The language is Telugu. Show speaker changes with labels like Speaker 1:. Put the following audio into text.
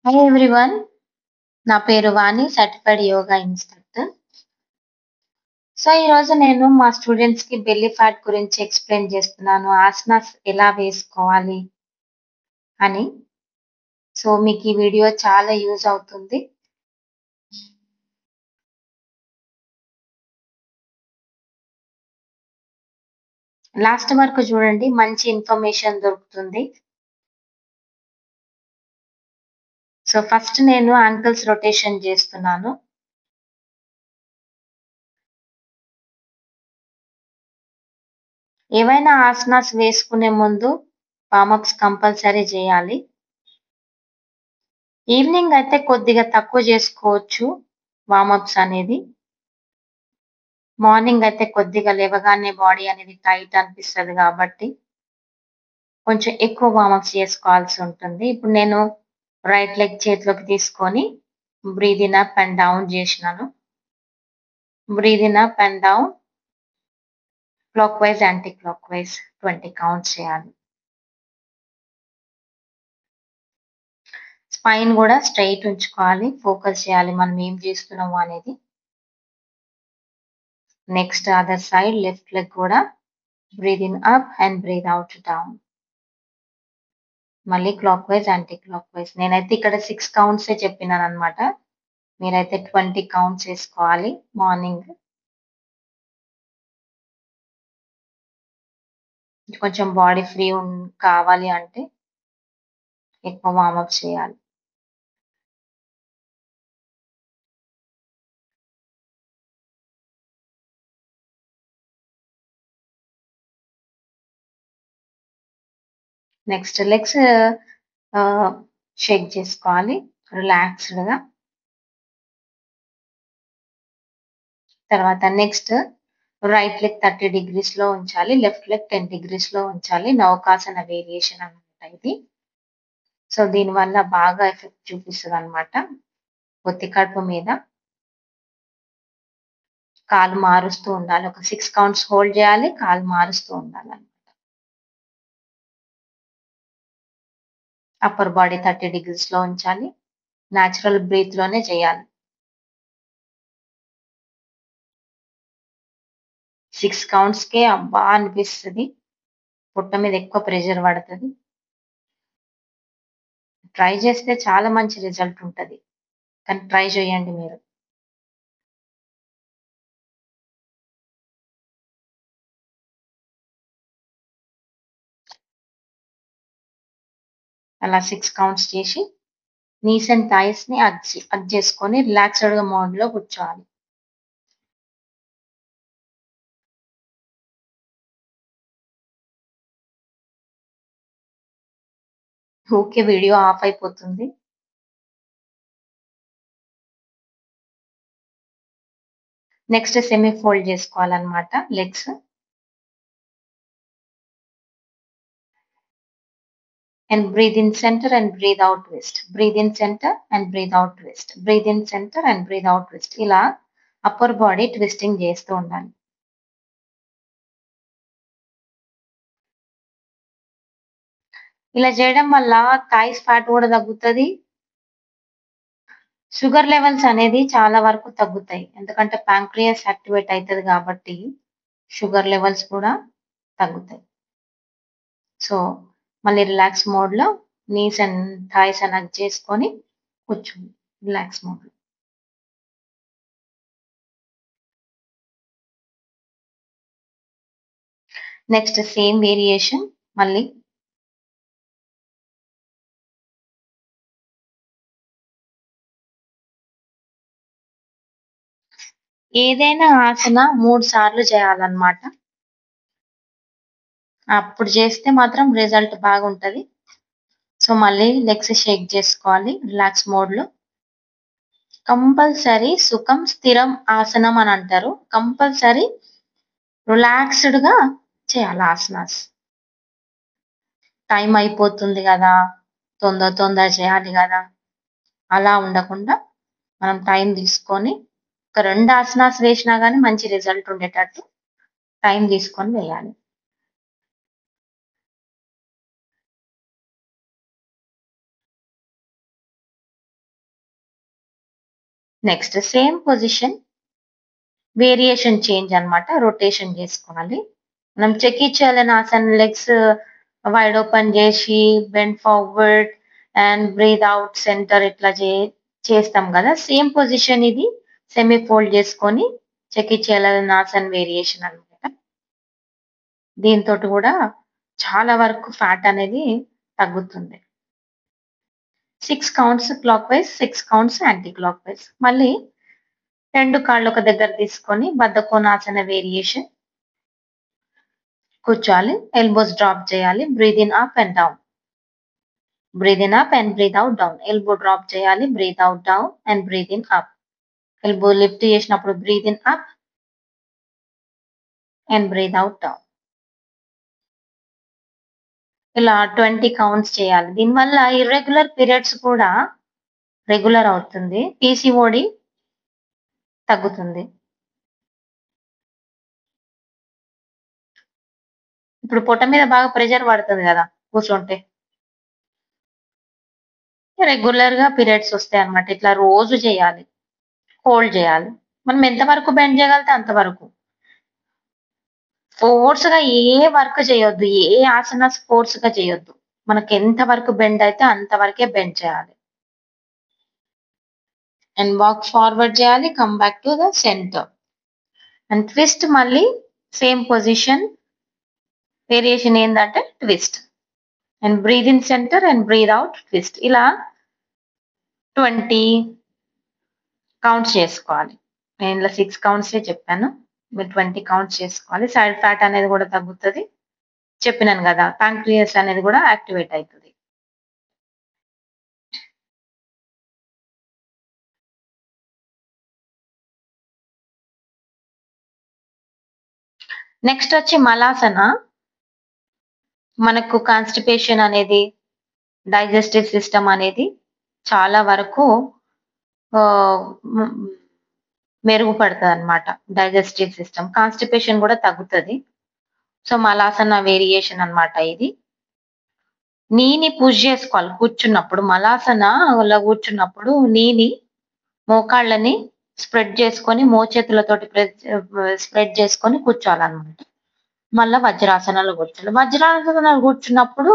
Speaker 1: Hi everyone. నా పేరు వాణి, సర్టిఫైడ్ యోగా ఇన్స్ట్రక్టర్. సో ఈరోజు నేను మా స్టూడెంట్స్‌కి బెల్లీ ఫ్యాట్ గురించి ఎక్స్‌ప్లెయిన్ చేస్తున్నాను. ఆసనాస్ ఎలా వేసుకోవాలి అని. సో మీకు ఈ వీడియో చాలా యూజ్ అవుతుంది. లాస్ట్ వరకు చూడండి, మంచి ఇన్ఫర్మేషన్ దొరుకుతుంది. సో ఫస్ట్ నేను యాంకిల్స్ రొటేషన్ చేస్తున్నాను. ఏవైనా ఆసనాస్ వేసుకునే ముందు వార్మప్స్ కంపల్సరీ చేయాలి. ఈవినింగ్ అయితే కొద్దిగా తక్కువ చేసుకోవచ్చు వార్మప్స్ అనేది. మార్నింగ్ అయితే కొద్దిగా లేవగానే బాడీ అనేది టైట్ అనిపిస్తది కాబట్టి కొంచెం ఎక్కువ వార్మప్స్ చేసుకోవాల్సి ఉంటుంది. ఇప్పుడు నేను రైట్ లెగ్ చేతిలోకి తీసుకొని breathe in up and down చేసినాను. Breathe in up and down clockwise, anticlockwise 20 counts చేయాలి. స్పైన్ కూడా స్ట్రైట్ ఉంచుకోవాలి. ఫోకస్ చేయాలి మనం ఏం చేస్తున్నాము అనేది. Next other side left leg కూడా breathe in up and breathe out down. మళ్ళీ clockwise, anticlockwise. నేనైతే ఇక్కడ 6 కౌంట్సే చెప్పినాననమాట. మీరైతే 20 కౌంట్స్ చేసుకోవాలి మార్నింగ్. కొంచెం బాడీ ఫ్రీ కావాలి అంటే ఎక్కువ వార్మప్ చేయాలి. నెక్స్ట్ లెగ్స్ షేక్ చేసుకోవాలి రిలాక్స్డ్‌గా. తర్వాత నెక్స్ట్ రైట్ లెగ్ 30 డిగ్రీస్‌లో ఉంచాలి. లెఫ్ట్ లెగ్ 10 డిగ్రీస్‌లో ఉంచాలి. నౌకాసన వేరియేషన్ అన్నమాట ఇది. సో దీనివల్ల బాగా ఎఫెక్ట్ చూపిస్తదనమాట పొత్తి కడుపు మీద. కాలు మారుస్తూ ఉండాలి. ఒక 6 కౌంట్స్ హోల్డ్ చేయాలి. కాలు మారుస్తూ ఉండాలన్నమాట. అప్పర్ బాడీ 30 డిగ్రీస్‌లో ఉంచాలి. నేచురల్ బ్రీత్‌లోనే చేయాలి. 6 కౌంట్స్‌కే అబ్బా అనిపిస్తది. పొట్ట మీద ఎక్కువ ప్రెషర్ పడతది. ట్రై చేస్తే చాలా మంచి రిజల్ట్ ఉంటది. కానీ ట్రై చేయండి మీరు. అలా 6 కౌంట్స్ చేసి నీస్ అండ్ థైస్‌ని హగ్ చేసుకొని రిలాక్స్‌డ్‌గా మోడ్‌లో కూర్చోవాలి. ఊకే వీడియో ఆఫ్ అయిపోతుంది. నెక్స్ట్ సెమీ ఫోల్డ్ చేసుకోవాలన్నమాట legs. And breathe in center and breathe out twist. Breathe in center and breathe out twist. Breathe in center and breathe out twist. ఇలా అప్పర్ బాడీ ట్విస్టింగ్ చేస్తూ ఉండాలి. ఇలా చేయడం వల్ల థైస్ ఫ్యాట్ కూడా తగ్గుతది. షుగర్ లెవెల్స్ అనేది చాలా వరకు తగ్గుతాయి. ఎందుకంటే ప్యాంక్రియాస్ యాక్టివేట్ అయితది కాబట్టి షుగర్ లెవెల్స్ కూడా తగ్గుతాయి. సో మళ్ళీ రిలాక్స్ మోడ్‌లో నీస్ అండ్ థైస్ హగ్ చేసుకొని కూర్చోండి రిలాక్స్ మోడ్‌లో. నెక్స్ట్ సేమ్ వేరియేషన్ మళ్ళీ. ఏదైనా ఆసన 3 సార్లు చేయాలన్నమాట. అప్పుడు చేస్తే మాత్రం రిజల్ట్ బాగుంటది. సో మళ్ళీ లెగ్స్ షేక్ చేసుకోవాలి రిలాక్స్ మోడ్‌లో. కంపల్సరీ సుఖం స్థిరం ఆసనం అని అంటారు. కంపల్సరీ రిలాక్స్‌డ్‌గా చేయాలి ఆసనాస్. టైం అయిపోతుంది గదా! తొందర చేయాలి గదా! అలా ఉండకుండా మనం టైం తీసుకొని ఒక 2 ఆసనాస్ వేసినా గాని మంచి రిజల్ట్ ఉండేటట్టు టైం తీసుకొని వేయాలి. Next same position variation change అన్నమాట. రొటేషన్ చేసుకోవాలి. మనం Chakki Chalanasan legs wide open చేసి bend forward and breathe out centre ఇట్లా చేస్తాం కదా. సేమ్ పొజిషన్ ఇది సెమీ ఫోల్డ్ చేసుకొని చెకీ చలనాసన్ వేరియేషన్ అన్నమాట. దీంతోటి కూడా చాలా వరకు ఫ్యాట్ అనేది తగ్గుతుంది. 6 counts clockwise, 6 counts anticlockwise. మళ్ళీ 2 కాళ్ళు ఒక దగ్గర తీసుకొని బద్ధకోణాసన వేరియేషన్ కూర్చోవాలి. ఎల్బోస్ డ్రాప్ చేయాలి. Breathe in up and down. Breathe in up and breathe out down. Elbow drop చేయాలి. Breathe out down and breathe in up. Elbow lift చేసినప్పుడు breathe in up and breathe out down. ఇలా 20 కౌంట్స్ చేయాలి. దీనివల్ల ఇర్రెగ్యులర్ పీరియడ్స్ కూడా రెగ్యులర్ అవుతుంది. పీసీఓడి తగ్గుతుంది. ఇప్పుడు పొట్ట మీద బాగా ప్రెషర్ పడుతుంది కదా కూర్చుంటే. రెగ్యులర్ గా పీరియడ్స్ వస్తాయన్నమాట. ఇట్లా రోజు చేయాలి. హోల్డ్ చేయాలి. మనం ఎంతవరకు బెండ్ చేయగలిగితే అంతవరకు. ఫోర్స్ గా ఏ వర్క్ చేయొద్దు. ఏ ఆసనాస్ ఫోర్స్ గా చేయొద్దు. మనకి ఎంత వరకు బెండ్ అయితే అంతవరకే బెండ్ చేయాలి. అండ్ వాక్ ఫార్వర్డ్ చేయాలి. Come back to the centre. And twist మళ్ళీ సేమ్ పొజిషన్ వేరియేషన్ ఏంటంటే twist. And breathe in centre and breathe out twist. ఇలా 20 కౌంట్స్ చేసుకోవాలి. నేను ఇలా 6 కౌంట్సే చెప్పాను. మీరు 20 కౌంట్స్ చేసుకోవాలి. సైడ్ ఫ్యాట్ అనేది కూడా తగ్గుతుంది. చెప్పినాను కదా, ప్యాంక్రియాస్ అనేది కూడా యాక్టివేట్ అవుతుంది. నెక్స్ట్ వచ్చి మలాసన. మనకు కాన్స్టిపేషన్ అనేది, డైజెస్టివ్ సిస్టమ్ అనేది చాలా వరకు మెరుగుపడుతుంది అనమాట. డైజెస్టివ్ సిస్టమ్ కాన్స్టిపేషన్ కూడా తగ్గుతుంది. సో మలాసన వేరియేషన్ అన్నమాట ఇది. నీని పుష్ చేసుకోవాలి కూర్చున్నప్పుడు. మలాసనలో కూర్చున్నప్పుడు నీని మోకాళ్ళని స్ప్రెడ్ చేసుకొని మోచేతులతోటి స్ప్రెడ్ చేసుకొని కూర్చోవాలన్నమాట. మళ్ళా వజ్రాసనాలు కూర్చోవాలి. వజ్రాసనాలు కూర్చున్నప్పుడు